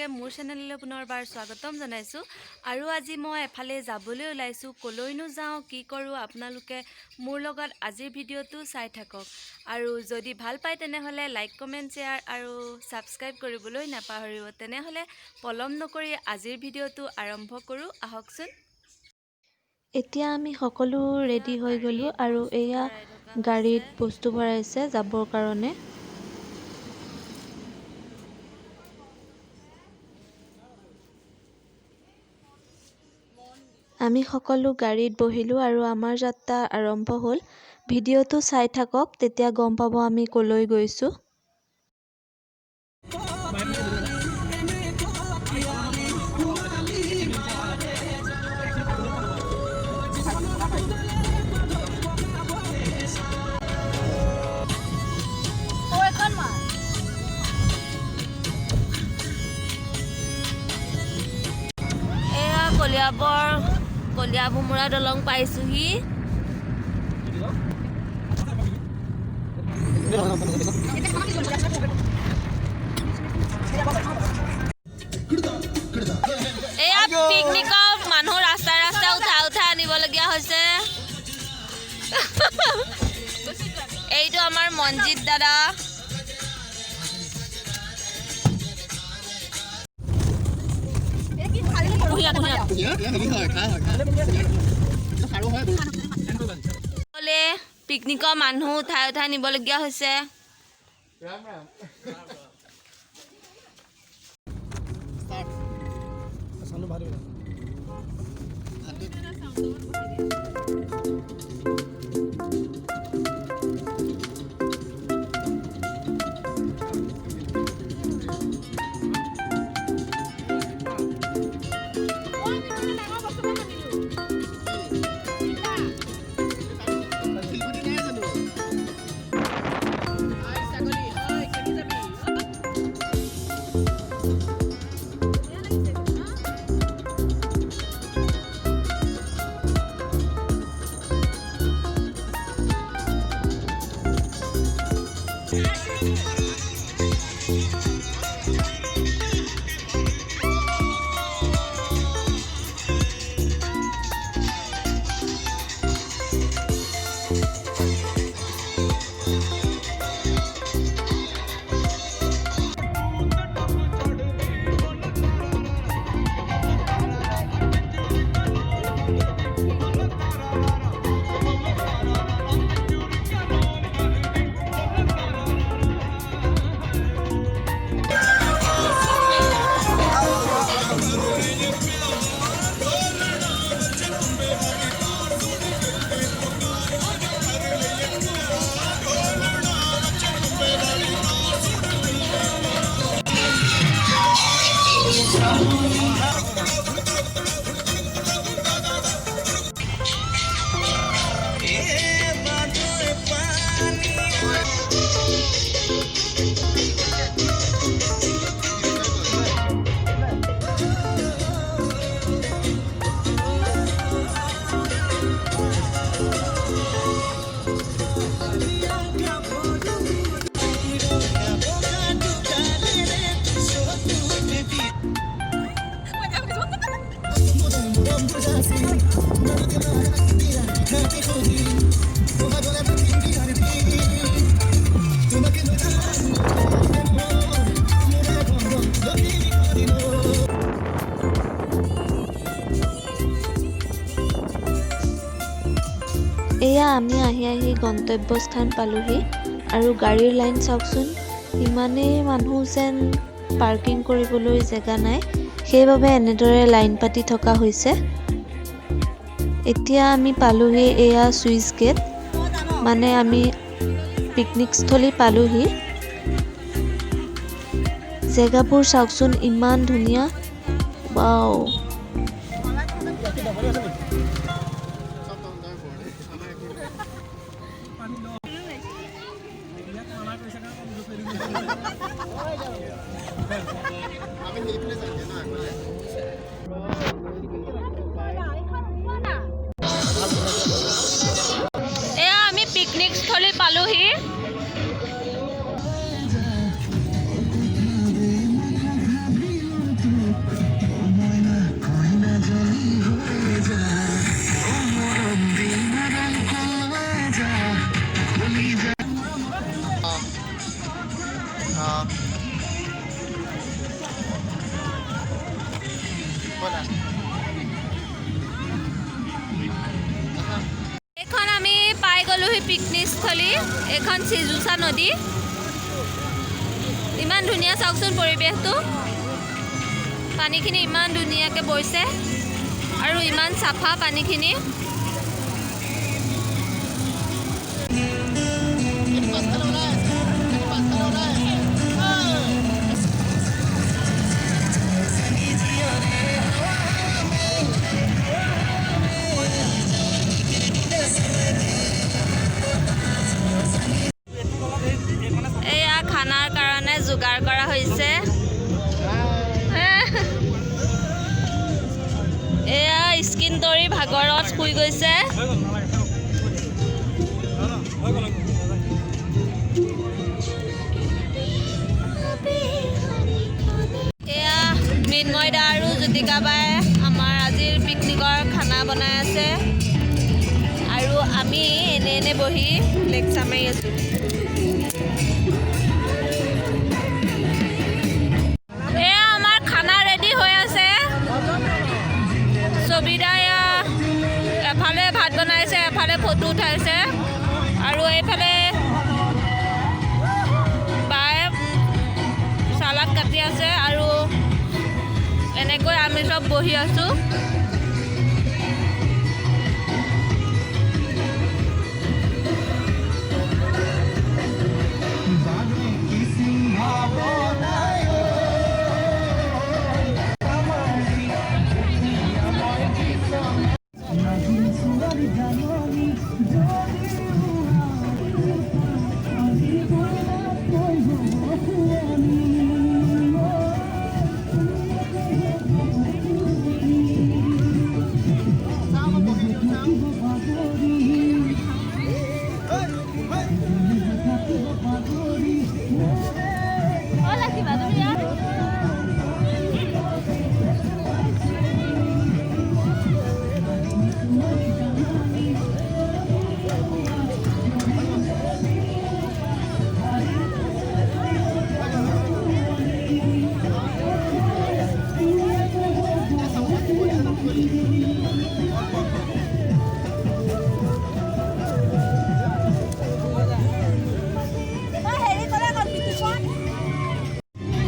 মোৰ চেনেললৈ পুনৰবাৰ স্বাগতম জনাইছোঁ আৰু আজি মই এফালে যাবলৈ ওলাইছোঁ কলৈনো যাওঁ কি কৰোঁ আপোনালোকে মোৰ লগত আজিৰ ভিডিঅ'টো চাই থাকক আৰু যদি ভাল পায় তেনেহ'লে লাইক কমেণ্ট শ্বেয়াৰ আৰু সাবস্ক্ৰাইব কৰিবলৈ নাপাহৰিব তেনেহ'লে পলম নকৰি আজিৰ ভিডিঅ'টো আৰম্ভ কৰোঁ আহকচোন এতিয়া আমি সকলো ৰেডি হৈ গলো আৰু এয়া গাড়ীত বস্তু ভৰাইছে যাবৰ কাৰণে আমি সকলো গাড়ীত বহিলো আৰু আমাৰ যাত্ৰা আৰম্ভ হ'ল ভিডিঅ'টো চাই থাকক তেতিয়া গম পাব আমি কলৈ গৈছো কলিয়া ভোমোৰা দলং পাইছোহি এয়া পিকনিকৰ মানুহ ৰাস্তাই ৰাস্তাই উঠাই আনিবলগীয়া হৈছে এইটো আমাৰ মনজিত দাদা পিকনিকৰ মানুহ উঠাই নিবলগীয়া হৈছে এয়া আমি আহি গন্তব্যস্থান পালোহি আৰু গাড়ীৰ লাইন চাওকচোন ইমানেই মানুহ যেন পাৰ্কিং কৰিবলৈ জেগা নাই সেইবাবে এনেদৰে লাইন পাতি থকা হৈছে এতিয়া আমি পালোহি এয়া সুইচ গেট মানে আমি পিকনিক স্থলী পালোহি জেগাবোৰ চাওকচোন ইমান ধুনীয়া ওৱাও আমি পিকনিক স্থলী পালোহি পিকনিক স্থলী, এইখন seijosa নদী। ইমান ধুনীয়া চাওকচোন পৰিৱেশটো, পানীখিনি ইমান ধুনীয়াকৈ বৈছে আৰু ইমান চাফা পানীখিনি। এয়া খানাৰ কাৰণে যোগাৰ কৰা হৈছে। এয়া স্কিন তৰি ভাগৰত শুই গৈছে। এয়া মৃন্ময় দা আৰু জ্যোতিকা বাই আমাৰ আজিৰ পিকনিকৰ খানা বনাই আছে আৰু আমি এনে বহি লেকচাৰ মাৰি আছোঁ। এয়া আমাৰ খানা ৰেডি হৈ আছে। ছবিদা এফালে ভাত বনাইছে, এফালে ফটো উঠাইছে আৰু এইফালে বায়ে চালাড কাটি আছে আৰু এনেকৈ আমি চব বহি আছোঁ।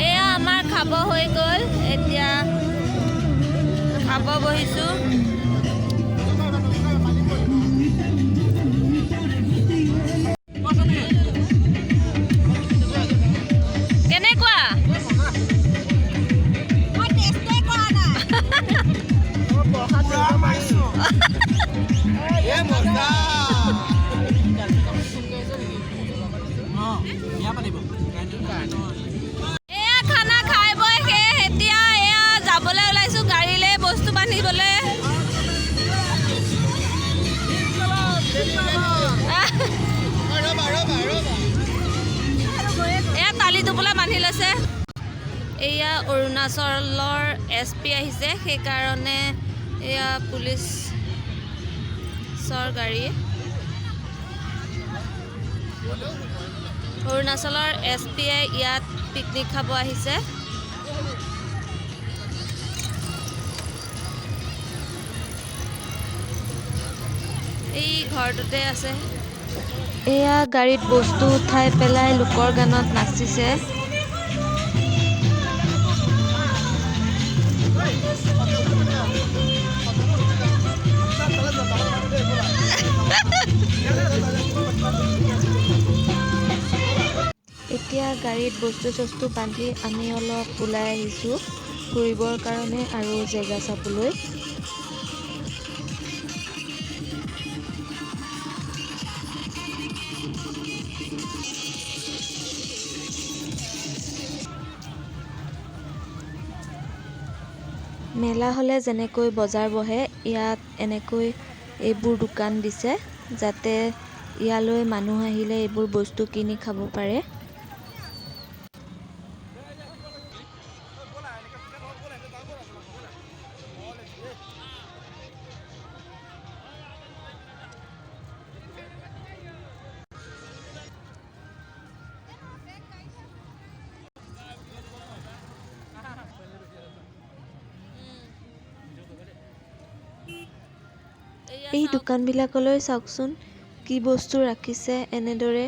এয়া আমাৰ খাব হৈ গ'ল, এতিয়া খাব বহিছোঁ। কেনেকুৱা? এয়া খানা খাই বৈ শেষ, এতিয়া এয়া যাবলৈ ওলাইছোঁ গাড়ীলৈ বস্তু বান্ধিবলৈ। এয়া তালি টোপোলা বান্ধি লৈছে। এয়া অৰুণাচলৰ SP আহিছে, সেইকাৰণে এয়া পুলিচৰ গাড়ী। অৰুণাচলৰ SPয়ে ইয়াত পিকনিক খাব আহিছে। এই ঘৰটোতে আছে। এয়া গাড়ীত বস্তু উঠাই পেলাই লোকৰ গানত নাচিছে। এতিয়া গাড়ীত বস্তু বান্ধি আমি অলপ ওলাই আহিছোঁ ফুৰিবৰ কাৰণে আৰু জেগা চাবলৈ। মেলা হ'লে যেনেকৈ বজাৰ বহে, ইয়াত এনেকৈ এইবোৰ দোকান দিছে যাতে ইয়ালৈ মানুহ আহিলে এইবোৰ বস্তু কিনি খাব পাৰে। এই দোকানবিলাকলৈ চাওকচোন, কি বস্তু ৰাখিছে এনেদৰে।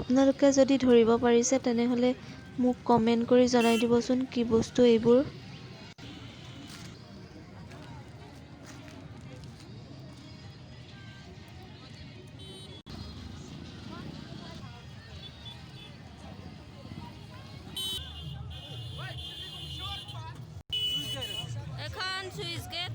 আপোনালোকে যদি ধৰিব পাৰিছে তেনেহ'লে মোক কমেণ্ট কৰি জনাই দিবচোন কি বস্তু এইবোৰ। এখন সুইচ গেট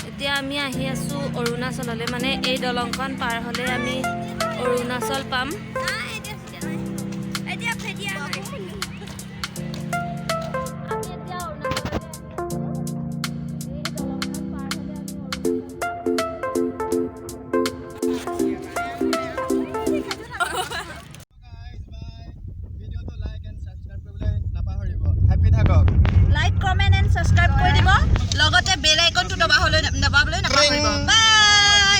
এতিয়া আমি আহি আছো অৰুণাচললৈ, মানে এই দলংখন পাৰ হ'লে আমি অৰুণাচল পাম। লাইক কমেন্ট এণ্ড সাবস্ক্ৰাইব কৰি দিব, লগতে বেল আইকনটো দবাবলৈ নাপাহৰিব। বাই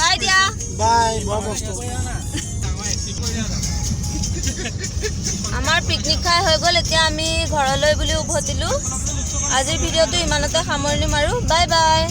বাই দিয়া বাই বৰ বস্তু আমাৰ পিকনিক খাই হৈ গ'ল, এতিয়া আমি ঘৰলৈ বুলি উভতিলোঁ। আজিৰ ভিডিঅ'টো ইমানতে সামৰণি মাৰোঁ। Bye bye.